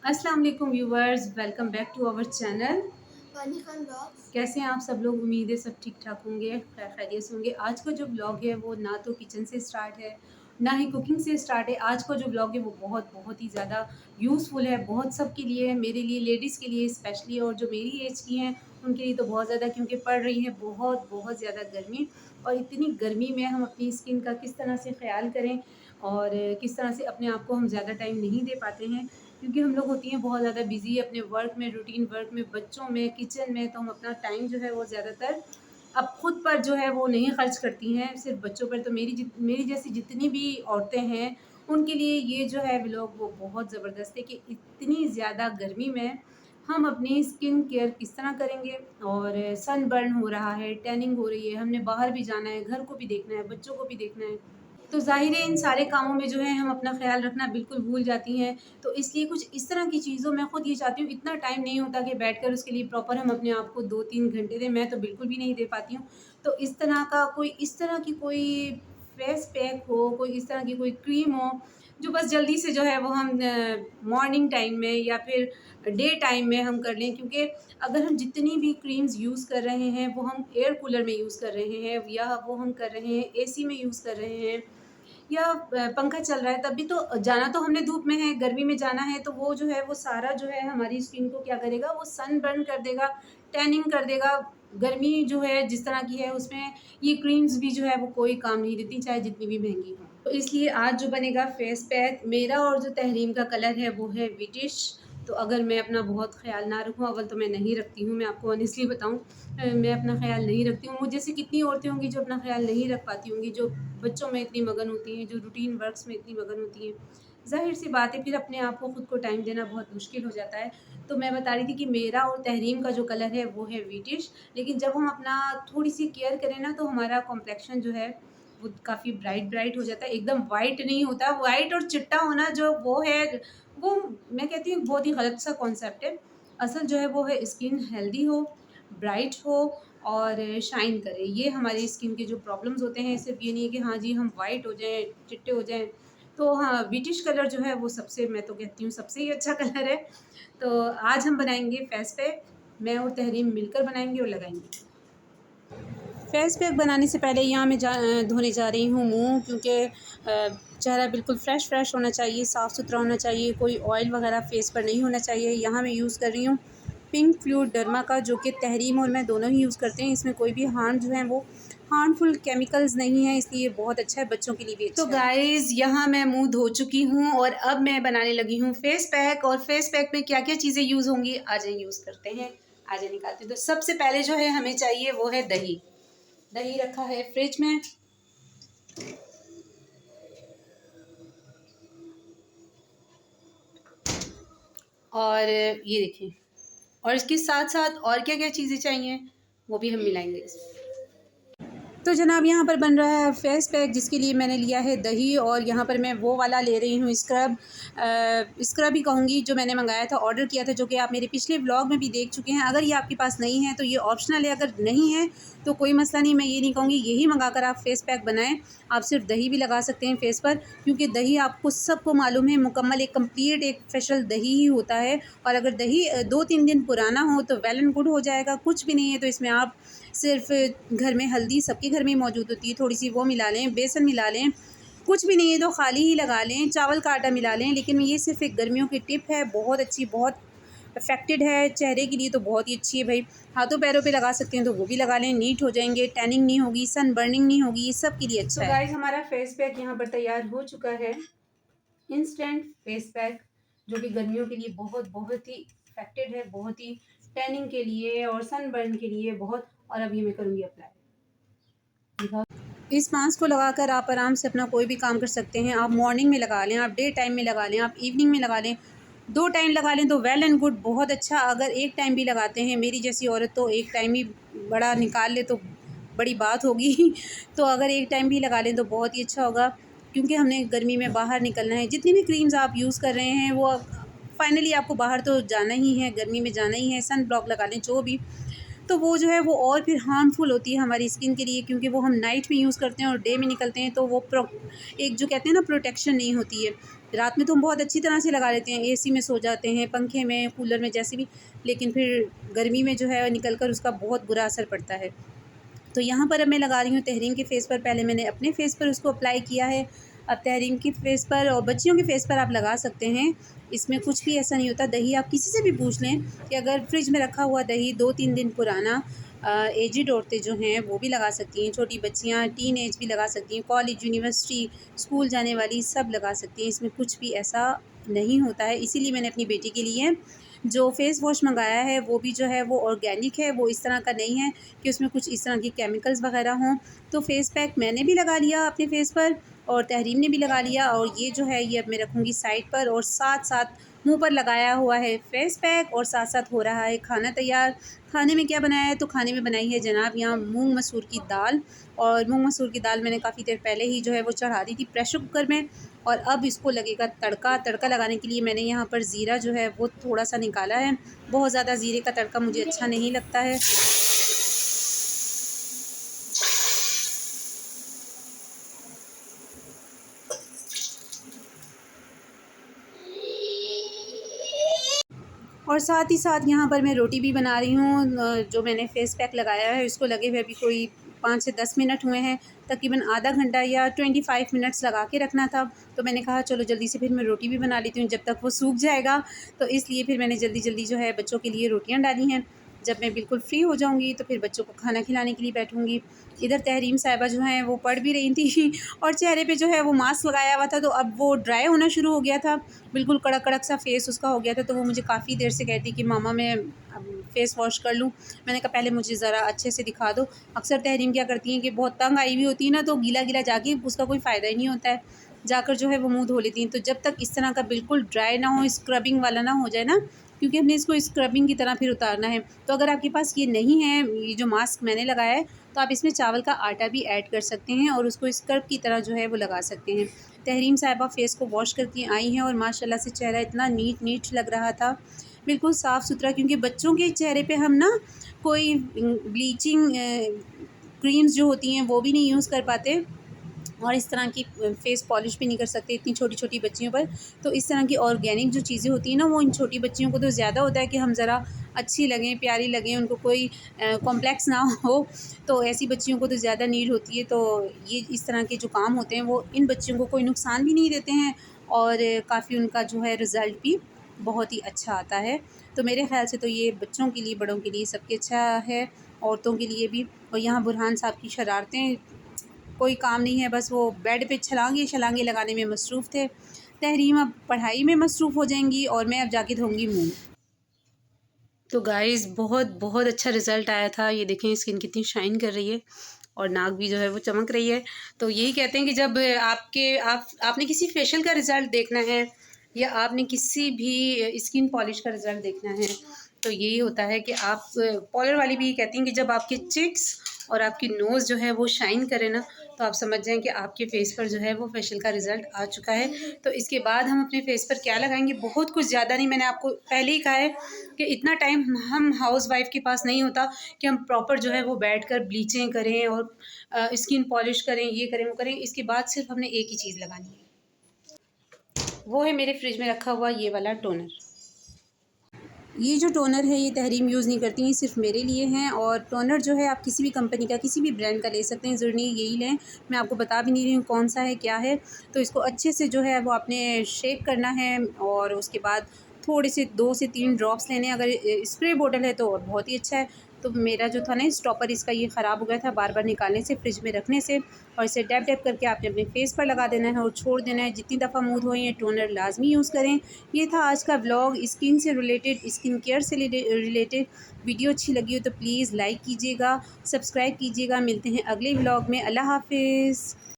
अस्सलाम वालेकुम viewers, welcome back to our channel. Pani Khan blogs. कैसे हैं आप सब लोग? उम्मीद है सब ठीक ठाक होंगे, खैर खैरियत से होंगे। आज का जो ब्लॉग है वो ना तो किचन से स्टार्ट है ना ही कुकिंग से स्टार्ट है। आज का जो ब्लॉग है वो बहुत बहुत ही ज़्यादा यूज़फुल है, बहुत सब के लिए है, मेरे लिए, लेडीज़ के लिए स्पेशली, और जो मेरी एज की हैं उनके लिए तो बहुत ज़्यादा, क्योंकि पड़ रही है बहुत बहुत ज़्यादा गर्मी। और इतनी गर्मी में हम अपनी स्किन का किस तरह से ख्याल करें और किस तरह से अपने आप को हम ज़्यादा टाइम नहीं दे पाते हैं, क्योंकि हम लोग होती हैं बहुत ज़्यादा बिज़ी अपने वर्क में, रूटीन वर्क में, बच्चों में, किचन में, तो हम अपना टाइम जो है वो ज़्यादातर अब खुद पर जो है वो नहीं खर्च करती हैं, सिर्फ बच्चों पर। तो मेरी जैसी जितनी भी औरतें हैं उनके लिए ये जो है व्लॉग वो बहुत ज़बरदस्त है कि इतनी ज़्यादा गर्मी में हम अपनी स्किन केयर किस तरह करेंगे। और सनबर्न हो रहा है, टैनिंग हो रही है, हमने बाहर भी जाना है, घर को भी देखना है, बच्चों को भी देखना है, तो ज़ाहिर है इन सारे कामों में जो है हम अपना ख़्याल रखना बिल्कुल भूल जाती हैं। तो इसलिए कुछ इस तरह की चीज़ों मैं ख़ुद ये चाहती हूँ, इतना टाइम नहीं होता कि बैठकर उसके लिए प्रॉपर हम अपने आप को 2-3 घंटे दें, मैं तो बिल्कुल भी नहीं दे पाती हूँ। तो इस तरह की कोई फेस पैक हो, कोई इस तरह की कोई क्रीम हो, जो बस जल्दी से जो है वो हम मॉर्निंग टाइम में या फिर डे टाइम में हम कर लें। क्योंकि अगर हम जितनी भी क्रीम्स यूज़ कर रहे हैं वो हम एयर कूलर में यूज़ कर रहे हैं, या वो हम कर रहे हैं एसी में यूज़ कर रहे हैं, या पंखा चल रहा है, तब भी तो जाना तो हमने धूप में है, गर्मी में जाना है, तो वो जो है वो सारा जो है हमारी स्किन को क्या करेगा, वो सनबर्न कर देगा, टैनिंग कर देगा। गर्मी जो है जिस तरह की है उसमें ये क्रीम्स भी जो है वो कोई काम नहीं देती, चाहे जितनी भी महंगी हो। तो इसलिए आज जो बनेगा फेस पैक मेरा, और जो तहरीम का कलर है वो है विटिश। तो अगर मैं अपना बहुत ख़्याल ना रखूँ, अव्वल तो मैं नहीं रखती हूँ, मैं आपको ऑनेस्टली बताऊँ, मैं अपना ख़्याल नहीं रखती हूँ। मुझ जैसे कितनी औरतें होंगी जो अपना ख़्याल नहीं रख पाती होंगी, जो बच्चों में इतनी मगन होती हैं, जो रूटीन वर्क्स में इतनी मगन होती हैं। ज़ाहिर-सी बात है फिर अपने आप को खुद को टाइम देना बहुत मुश्किल हो जाता है। तो मैं बता रही थी कि मेरा और तहरीम का जो कलर है वो है विटिश, लेकिन जब हम अपना थोड़ी-सी केयर करें ना तो हमारा कॉम्प्लेक्शन जो है वो काफ़ी ब्राइट हो जाता है, एकदम वाइट नहीं होता। वाइट और चिट्टा होना जो वो है, वो मैं कहती हूँ बहुत ही गलत सा कॉन्सेप्ट है। असल जो है वो है स्किन हेल्दी हो, ब्राइट हो और शाइन करे। ये हमारी स्किन के जो प्रॉब्लम्स होते हैं, सिर्फ़ ये नहीं है कि हाँ जी हम वाइट हो जाएँ, चिट्टे हो जाएँ। तो हाँ, ब्रिटिश कलर जो है वो सबसे, मैं तो कहती हूँ सबसे ही अच्छा कलर है। तो आज हम बनाएँगे फेस पैक, मैं और तहरीम मिलकर बनाएँगे और लगाएँगे। फेस पैक बनाने से पहले यहाँ मैं धोने जा रही हूँ मुँह, क्योंकि चेहरा बिल्कुल फ़्रेश होना चाहिए, साफ़ सुथरा होना चाहिए, कोई ऑयल वगैरह फेस पर नहीं होना चाहिए। यहाँ मैं यूज़ कर रही हूँ पिंक फ्लूइड डर्मा का, जो कि तहरीम और मैं दोनों ही यूज़ करते हैं। इसमें कोई भी हार्म जो है वो हार्मफुल केमिकल्स नहीं है, इसलिए बहुत अच्छा है, बच्चों के लिए भी अच्छा है। तो गाइज़ यहाँ मैं मुँह धो चुकी हूँ और अब मैं बनाने लगी हूँ फेस पैक। और फेस पैक में क्या-क्या चीज़ें यूज़ होंगी, आ जाइए यूज़ करते हैं, आ जाइए निकालते हैं। तो सबसे पहले जो है हमें चाहिए वो है दही। दही रखा है फ्रिज में। और ये देखिए, और इसके साथ साथ और क्या क्या चीज़ें चाहिए वो भी हम मिलाएंगे इसमें। तो जनाब यहाँ पर बन रहा है फेस पैक, जिसके लिए मैंने लिया है दही, और यहाँ पर मैं वो वाला ले रही हूँ स्क्रब, स्क्रब ही कहूँगी, जो मैंने मंगाया था, ऑर्डर किया था, जो कि आप मेरे पिछले व्लॉग में भी देख चुके हैं। अगर ये आपके पास नहीं है तो ये ऑप्शनल है, अगर नहीं है तो कोई मसला नहीं, मैं ये नहीं कहूँगी यही मंगाकर आप फेस पैक बनाएं। आप सिर्फ दही भी लगा सकते हैं फेस पर, क्योंकि दही आपको सबको मालूम है मुकम्मल एक कंप्लीट एक स्पेशल दही ही होता है। और अगर दही 2-3 दिन पुराना हो तो वेल एंड गुड हो जाएगा, कुछ भी नहीं है तो इसमें आप सिर्फ घर में हल्दी सबके घर में मौजूद होती है, थोड़ी सी वो मिला लें, बेसन मिला लें, कुछ भी नहीं है तो खाली ही लगा लें, चावल का आटा मिला लें। लेकिन ये सिर्फ एक गर्मियों की टिप है, बहुत अच्छी, बहुत इफेक्टेड है चेहरे के लिए, तो बहुत ही अच्छी है भाई। हाथों पैरों पे लगा सकते हैं तो वो भी लगा लें, नीट हो जाएंगे, टैनिंग नहीं होगी, सन बर्निंग नहीं होगी, ये सब के लिए अच्छा है। तो गाइस हमारा फेस पैक यहाँ पर तैयार हो चुका है, इंस्टेंट फेस पैक, जो कि गर्मियों के लिए बहुत बहुत ही इफेक्टेड है, बहुत ही टैनिंग के लिए और सनबर्न के लिए बहुत। और अब ये मैं करूँगी अप्लाई। इस मास्क को लगाकर आप आराम से अपना कोई भी काम कर सकते हैं। आप मॉर्निंग में लगा लें, आप डे टाइम में लगा लें, आप इवनिंग में लगा लें, 2 टाइम लगा लें तो वेल एंड गुड, बहुत अच्छा। अगर एक टाइम भी लगाते हैं, मेरी जैसी औरत तो एक टाइम ही बड़ा निकाल ले तो बड़ी बात होगी तो अगर एक टाइम भी लगा लें तो बहुत ही अच्छा होगा, क्योंकि हमने गर्मी में बाहर निकलना है। जितनी भी क्रीम्स आप यूज़ कर रहे हैं वो फाइनली आपको बाहर तो जाना ही है, गर्मी में जाना ही है, सन ब्लॉक लगा लें जो भी, तो वो जो है वो और फिर हार्मफुल होती है हमारी स्किन के लिए, क्योंकि वो हम नाइट में यूज़ करते हैं और डे में निकलते हैं, तो वो एक जो कहते हैं ना प्रोटेक्शन नहीं होती है। रात में तो हम बहुत अच्छी तरह से लगा लेते हैं, एसी में सो जाते हैं, पंखे में, कूलर में, जैसे भी, लेकिन फिर गर्मी में जो है निकल कर उसका बहुत बुरा असर पड़ता है। तो यहाँ पर अब मैं लगा रही हूँ तहरीम के फ़ेस पर। पहले मैंने अपने फ़ेस पर उसको अप्लाई किया है, अब तहरीम के फ़ेस पर और बच्चियों के फ़ेस पर आप लगा सकते हैं। इसमें कुछ भी ऐसा नहीं होता। दही आप किसी से भी पूछ लें कि अगर फ्रिज में रखा हुआ दही 2-3 दिन पुराना, एजिड औरतें जो हैं वो भी लगा सकती हैं, छोटी बच्चियाँ, टीनेज भी लगा सकती हैं, कॉलेज, यूनिवर्सिटी, स्कूल जाने वाली सब लगा सकती हैं। इसमें कुछ भी ऐसा नहीं होता है। इसीलिए मैंने अपनी बेटी के लिए जो फ़ेस वॉश मंगाया है वो भी जो है वो ऑर्गेनिक है, वो इस तरह का नहीं है कि उसमें कुछ इस तरह की केमिकल्स वग़ैरह हों। तो फ़ेस पैक मैंने भी लगा लिया अपने फ़ेस पर और तहरीम ने भी लगा लिया, और ये जो है ये अब मैं रखूँगी साइड पर, और साथ-साथ मुँह पर लगाया हुआ है फ़ेस पैक और साथ-साथ हो रहा है खाना तैयार। खाने में क्या बनाया है? तो खाने में बनाई है जनाब यहाँ मूँग मसूर की दाल, और मूँग मसूर की दाल मैंने काफ़ी देर पहले ही जो है वो चढ़ा दी थी प्रेशर कुकर में, और अब इसको लगेगा तड़का। तड़का लगाने के लिए मैंने यहाँ पर ज़ीरा जो है वो थोड़ा-सा निकाला है। बहुत ज़्यादा ज़ीरे का तड़का मुझे अच्छा नहीं लगता है। और साथ ही साथ यहाँ पर मैं रोटी भी बना रही हूँ। जो मैंने फ़ेस पैक लगाया है उसको लगे हुए अभी कोई 5 से 10 मिनट हुए हैं। तकरीबन आधा घंटा या 25 मिनट्स लगा के रखना था। तो मैंने कहा चलो जल्दी से फिर मैं रोटी भी बना लेती हूँ जब तक वो सूख जाएगा। तो इसलिए फिर मैंने जल्दी-जल्दी जो है बच्चों के लिए रोटियाँ डाली हैं। जब मैं बिल्कुल फ्री हो जाऊँगी तो फिर बच्चों को खाना खिलाने के लिए बैठूँगी। इधर तहरीम साहिबा जो हैं वो पढ़ भी रही थी और चेहरे पे जो है वो मास्क लगाया हुआ था, तो अब वो ड्राई होना शुरू हो गया था। बिल्कुल कड़क-कड़क सा फ़ेस उसका हो गया था, तो वो मुझे काफ़ी देर से कहती कि मामा मैं फ़ेस वॉश कर लूँ। मैंने कहा पहले मुझे ज़रा अच्छे से दिखा दो। अक्सर तहरीम क्या करती हैं कि बहुत तंग आई हुई होती है ना, तो गीला-गीला जाके उसका कोई फ़ायदा ही नहीं होता है। जाकर जो है वो मुँह धो लेती हैं। तो जब तक इस तरह का बिल्कुल ड्राई ना हो, स्क्रबिंग वाला ना हो जाए ना, क्योंकि हमने इसको स्क्रबिंग की तरह फिर उतारना है। तो अगर आपके पास ये नहीं है, ये जो मास्क मैंने लगाया है, तो आप इसमें चावल का आटा भी ऐड कर सकते हैं और उसको स्क्रब की तरह जो है वो लगा सकते हैं। तहरीम साहिबा फ़ेस को वॉश करके आई हैं और माशाल्लाह से चेहरा इतना नीट लग रहा था, बिल्कुल साफ़-सुथरा, क्योंकि बच्चों के चेहरे पे हम ना कोई ब्लीचिंग क्रीम्स जो होती हैं वो भी नहीं यूज़ कर पाते, और इस तरह की फ़ेस पॉलिश भी नहीं कर सकते इतनी छोटी-छोटी बच्चियों पर। तो इस तरह की ऑर्गेनिक जो चीज़ें होती हैं ना, वो इन छोटी बच्चियों को तो ज़्यादा होता है कि हम ज़रा अच्छी लगें, प्यारी लगें, उनको कोई कॉम्प्लेक्स ना हो। तो ऐसी बच्चियों को तो ज़्यादा नीड होती है। तो ये इस तरह के जो काम होते हैं वो इन बच्चियों को कोई नुकसान भी नहीं देते हैं, और काफ़ी उनका जो है रिज़ल्ट भी बहुत ही अच्छा आता है। तो मेरे ख़्याल से तो ये बच्चों के लिए, बड़ों के लिए, सबके अच्छा है, औरतों के लिए भी। और यहाँ बुरहान साहब की शरारतें, कोई काम नहीं है, बस वो बेड पे छलांगे लगाने में मसरूफ़ थे। तहरीम अब पढ़ाई में मसरूफ़ हो जाएँगी और मैं अब जाके धोऊँगी मुँह। तो गाइज़ बहुत अच्छा रिज़ल्ट आया था। ये देखें स्किन कितनी शाइन कर रही है और नाक भी जो है वो चमक रही है। तो यही कहते हैं कि जब आपने किसी फेशियल का रिज़ल्ट देखना है या आपने किसी भी स्किन पॉलिश का रिज़ल्ट देखना है, तो यही होता है कि आप, पार्लर वाली भी कहती हैं कि जब आपके चिक्स और आपकी नोज़ जो है वो शाइन करे ना, तो आप समझ जाएँ कि आपके फ़ेस पर जो है वो फेशियल का रिज़ल्ट आ चुका है। तो इसके बाद हम अपने फ़ेस पर क्या लगाएँगे, बहुत कुछ ज़्यादा नहीं, मैंने आपको पहले ही कहा है कि इतना टाइम हम हाउसवाइफ़ के पास नहीं होता कि हम प्रॉपर जो है वो बैठकर ब्लीचें करें और स्किन पॉलिश करें, ये करें, वो करें। इसके बाद सिर्फ़ हमने एक ही चीज़ लगानी है, वो है मेरे फ्रिज में रखा हुआ ये वाला टोनर। ये जो टोनर है ये तहरीम यूज़ नहीं करती, ये सिर्फ़ मेरे लिए हैं। और टोनर जो है आप किसी भी कंपनी का, किसी भी ब्रांड का ले सकते हैं, ज़रूरी नहीं यही लें। मैं आपको बता भी नहीं रही हूँ कौन-सा है, क्या है। तो इसको अच्छे से जो है वो आपने शेक करना है, और उसके बाद थोड़े से 2 से 3 ड्रॉप्स लेने हैं। अगर स्प्रे बॉटल है तो और बहुत ही अच्छा है। तो मेरा जो था ना स्टॉपर, इसका ये ख़राब हो गया था बार-बार निकालने से, फ्रिज में रखने से। और इसे डैब-डैब करके आपने अपने फ़ेस पर लगा देना है और छोड़ देना है। जितनी दफ़ा मुँह धोएँ ये टोनर लाज़मी यूज़ करें। ये था आज का व्लॉग स्किन से रिलेटेड, स्किन केयर से रिलेटेड। वीडियो अच्छी लगी हो तो प्लीज़ लाइक कीजिएगा, सब्सक्राइब कीजिएगा। मिलते हैं अगले व्लॉग में। अल्लाह हाफ़िज़।